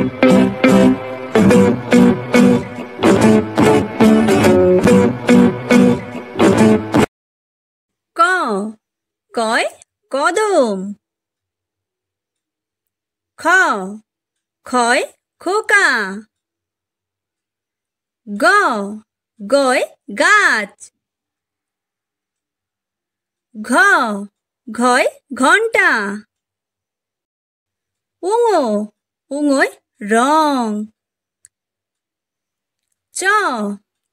ক কয় কদম। খ খয় খোকা। গ গয় গাছ। ঘ ঘয় ঘন্টা। উঙো উঙোয় রং। চ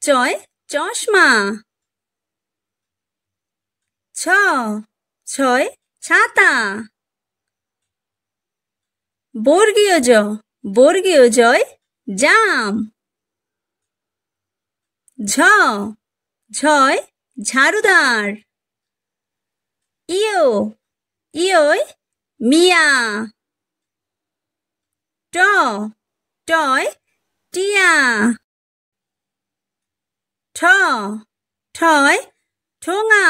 চয় চশমা। ছ ছয় ছাতা। বর্গীয় জ বর্গীয় জয় জাম। ঝ ঝয় ঝাড়ুদার। ইয় ইয়য় মিয়া। ট টয় টিয়া। ঠ ঠয় ঠোঙা।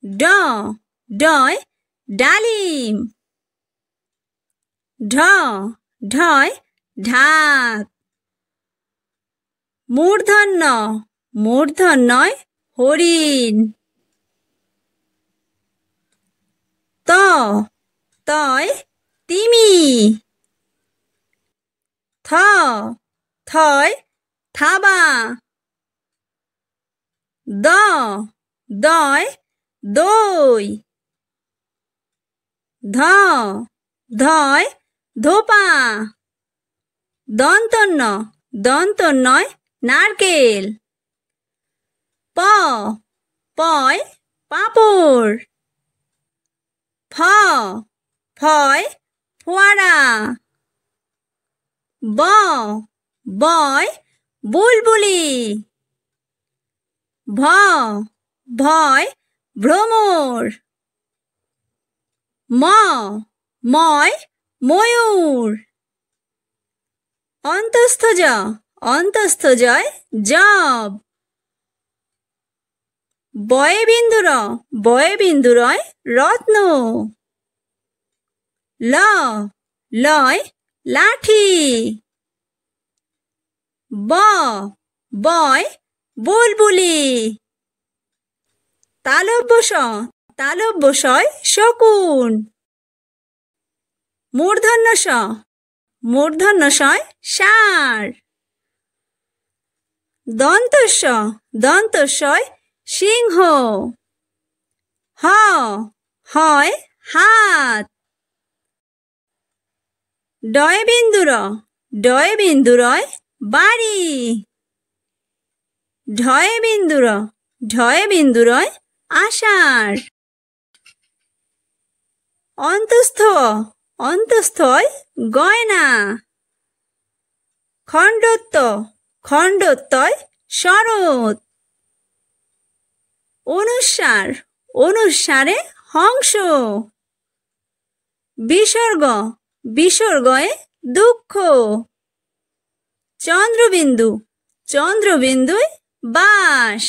ড ডয় ডালিম। ঢ ঢয় ঢাক। মূর্ধন্য মূর্ধন্যয় হরিণ। ত তয় তিমি। থ থয় থাবা। দ দয় দই। ধ ধয় ধোপা। দন্তন্য দন্তন্যয় নারকেল। প পয় পাঁপড়। ফ ফয় ফোয়ারা। ব বয় বুলবুলি। ভ ভয় ভ্রমর। ম ময় ময়ূর। অন্তস্থ জ অন্তস্থ জয় জব। বয়ে বিন্দুরয় রত্ন। ল লয় লাঠি। ব বয় বুলবুলি। তালব্য শয় শকুন। মূর্ধন্য শয় ষাঁড়। দন্তস্বয় সিংহ। হ হয় হাত। ডয় বিন্দুরয় বাড়ি। ঢয় বিন্দুরয় আষাঢ়। অন্তস্থয় গয়না। খণ্ডত্বয় শরৎ। অনুস্বারে হংস। বিসর্গয়ে দুঃখ। চন্দ্রবিন্দুয় বাঁশ।